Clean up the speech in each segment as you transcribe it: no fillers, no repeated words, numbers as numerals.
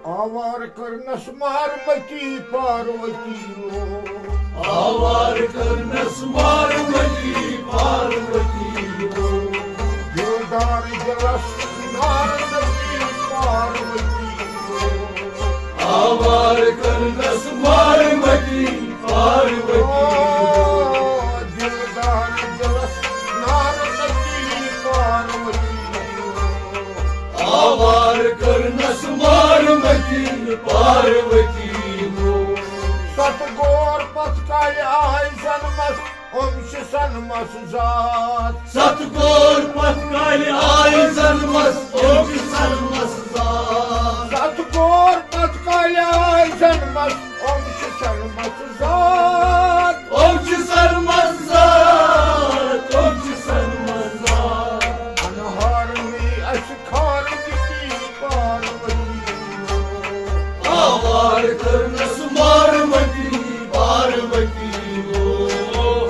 आवार करनस मारमती पार्वती लो, आवार करनस मारमती पार्वती लो, दिलदार जलस नारदती पार्वती लो, आवार करनस मारमती पार्वती लो, दिलदार जलस नारदती पार्वती लो, आवार करनस मारमती पार्वती लो, सतगोर पथकाल आय जन्मस ओमश सन्मस जात, सतगोर पथकाल आय जन्मस ओमश सन्मस जात, सतगोर पथकाल आय जन्मस ओमश सन्मस जात, ओमश सन्मस जात, ओमश सन्मस जात, अनहार में अशखार दिती पार्वती लो, आवार करनस मारमती पार्वती लो,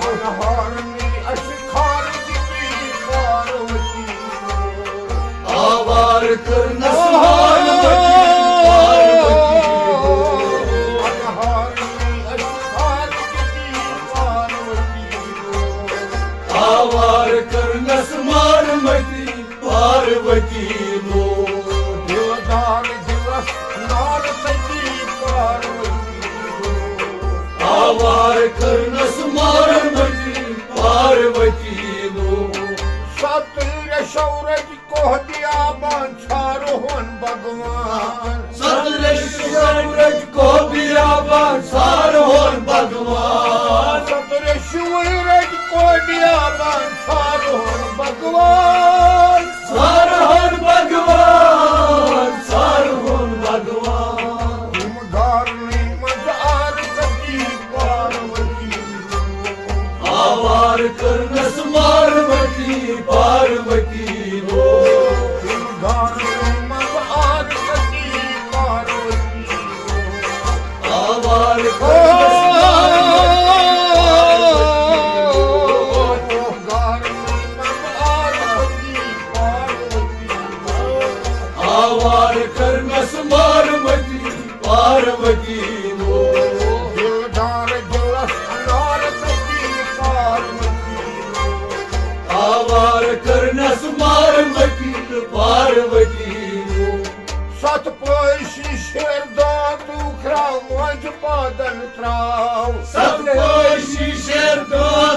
अनहार में अशखार दिती पार्वती लो, आवार करनस मारमती पार्वती लो, अनहार में अशखार दिती पार्वती लो, आवार करनस मारमती पार्वती लो, दिलदार दिवस नारदती पार्वती लो, आवार करनस मारमती पार्वती लो, सतुर शौरज को दिया बांछारोहन भगवान, सतरज को बियाबान सारोहन भगवान, सतुर शिवरज को दिया बांछारोहन भगवान, सारोहन भगवान, सारोहन भगवान, तुम धारणी मजार कती पार्वती लो, आवार करनस मारमती पार्वती लो, तुम धारणी मजार कती पार्वती लो, आवार करनस आवार करनस मारमती पार्वती लो, आवार करनस मारमती पार्वती लो, सतपोषी शेर तू खराव मज पादन त्राव, सतपोषी शेर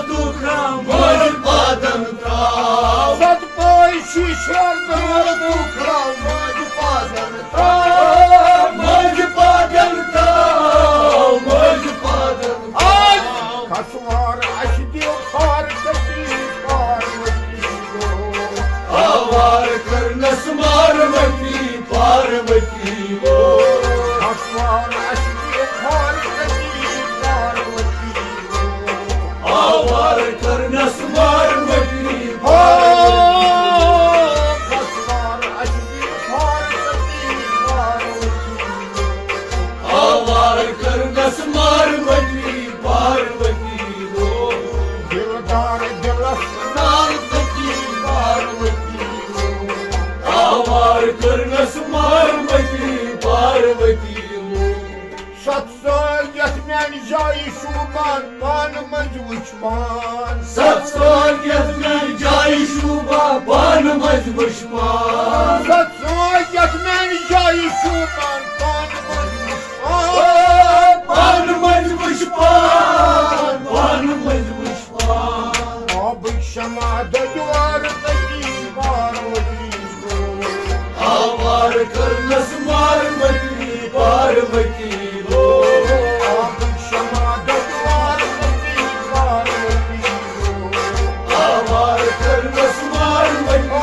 तू खाम मोर पादन त्राव, सतपोषी शेर तू खराव मज पादन त्राव, मोज पादन त्राव, मोज पादन त्राव, खसवार अशदियो खार कटी पार्वती लो, आवार करनस मारमती पार्वती लो, खसवार अशदियो खार कटी पार्वती लो, आवार करनस मारमती खसवार अशदियो खार कटी पार्वती लो, आवार करनस मारमती पार्वती लो, दिलदार दिलस नारदती पार्वती लो, आवार करनस मारमती पार्वती लो, सत्संग यथ म्यान जाई शूबान पान मंज वुचमान, सत्संग यथ में जाई शूबा पान मज मुश्मान, सत्संग यथ म्यान जाई शूबान पान मंज वुचमान, पान मज मुश्मान, पान मज मुश्मान, अब क्षमा द्वार तकी पार्वती लो, आवार करनस मारमती पार्वती लो, अब क्षमा द्वार तकी पार्वती लो, आवार करनस मारमती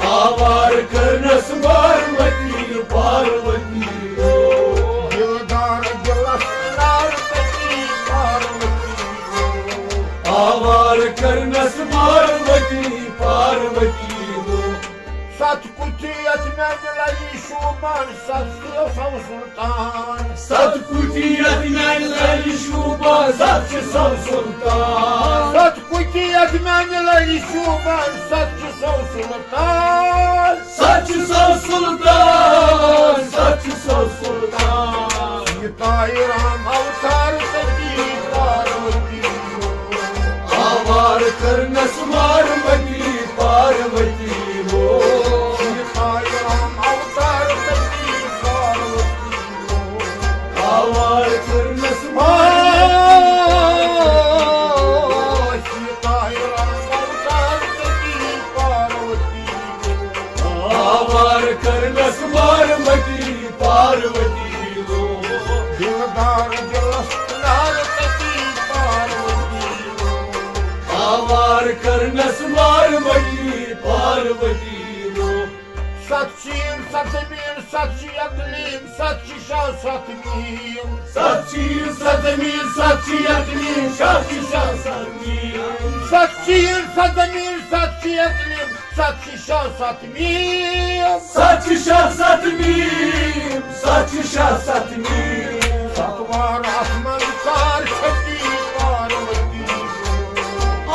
आवार करनस मारमती पार्वती लो, आवार करनस मारमती पार्वती लो, Sat kutiyet mevlali şuban satıyor sav sultan. Sat kutiyet mevlali şuban satçı sav sultan. Sat kutiyet mevlali şuban satçı sav sultan. Satçı sav sultan. Satçı sav sultan. Yitayram avtar teki parvati. आवार करना सुमार मती पार्वती हो Yitayram avtar teki parvati. आवार करना सुमार Yitayram avtar teki parvati. आवार करना सुमार मती पार्वती हो Dildar jalastnar teki parvati. आवार करना सुमार मती पार्वती हो Satçıyım satımıyım satçı yakınıyım satçı şah satımıyım. सच्ची सदमी सच्ची अग्नि साक्षी सत्मी Satçıyım satımıyım satçı yakınıyım satçı şah satımıyım. सच्ची सत्मी सच्ची सत्मी Satvar asman kar çekti parvati.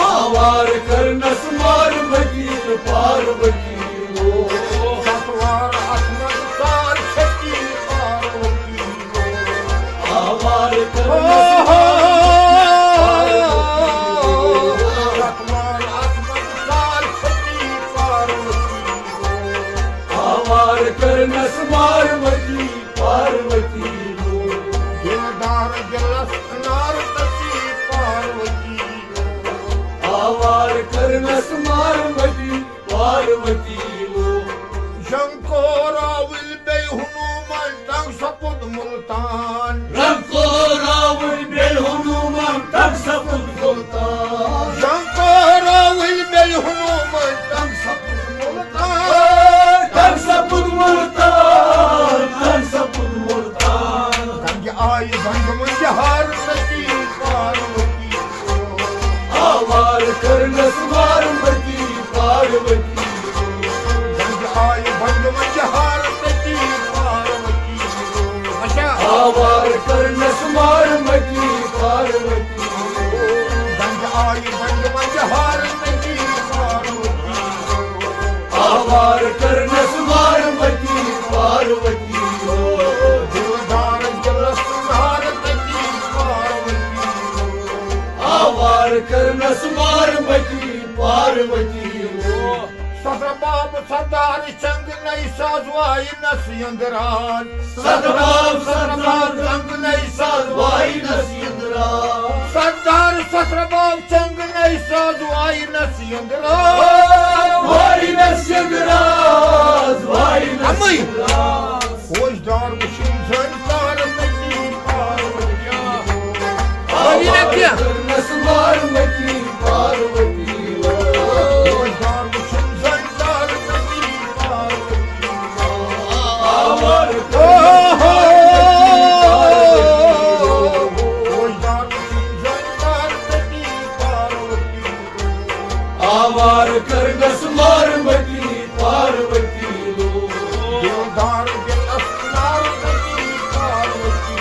आवार करना सुमार मती पार्वती हो Satvar asman kar çekti parvati. आवार करना Satvar asman kar çekti parvati. आवार करना सुमार मती पार्वती हो Dildar jalastnar teki parvati. आवार करना सुमार मती पार्वती हो Jankora vil bey hunuman tang sapud multan. रंको रावण बेल हनुमान तक सपुत बोलता Jankora vil bey hunuman tang sapud multan. तक सपुत बोलता तक सपुत बोलता Kangi ay zangımın cihar teki parvati. आवार करना सुमार मती Parvati Kangi ay zangımın cihar teki parvati. Aşa. आवार करना सुमार मती Parvati Kangi ay zangımın cihar teki parvati. आवार करना सुमार मती Parvati Dildar jalastnar teki parvati. आवार करना सुमार मती Parvati Satrabab sardar çang ney sazvay nasyandıran. Satram सतराम रंग नहीं साधवाई नसींद्रा Sardar satrabab çang ney sazvay nasyandıran. वाई नसींद्रा वाई Amay. नसींद्रा Hojdar mısın zönkar meki parvati. आवार करना सुमार मती Parvati Hojdar mısın zönkar meki parvati. आवार Hojdar mısın zönkar meki parvati. आवार करना सुमार मती Parvati Dildar jalastnar teki parvati.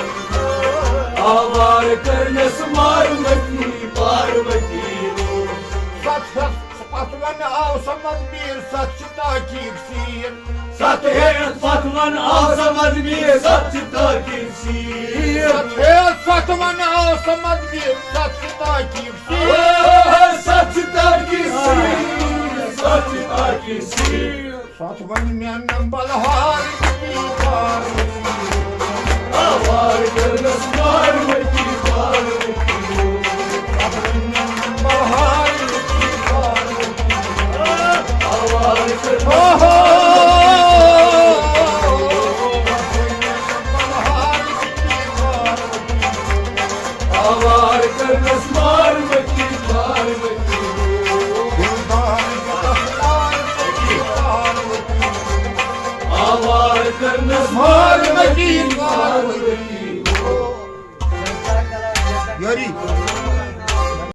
आवार करना सुमार मती Parvati Satvan avsamaz bir satçı takipsir. सत है फतवन आसमद में सत्य ताकिसी Satvan avsamaz bir satçı takipsir. सत्य ताकिसी सत्य ताकिसी Satvan memnun balhar bir parvati. आवार करना सुमार मती Parvati Satvan memnun balhar bir parvati. आवार करना आवार करना सुमार मती पार्वती आवार करना सुमार मती पार्वती Yori.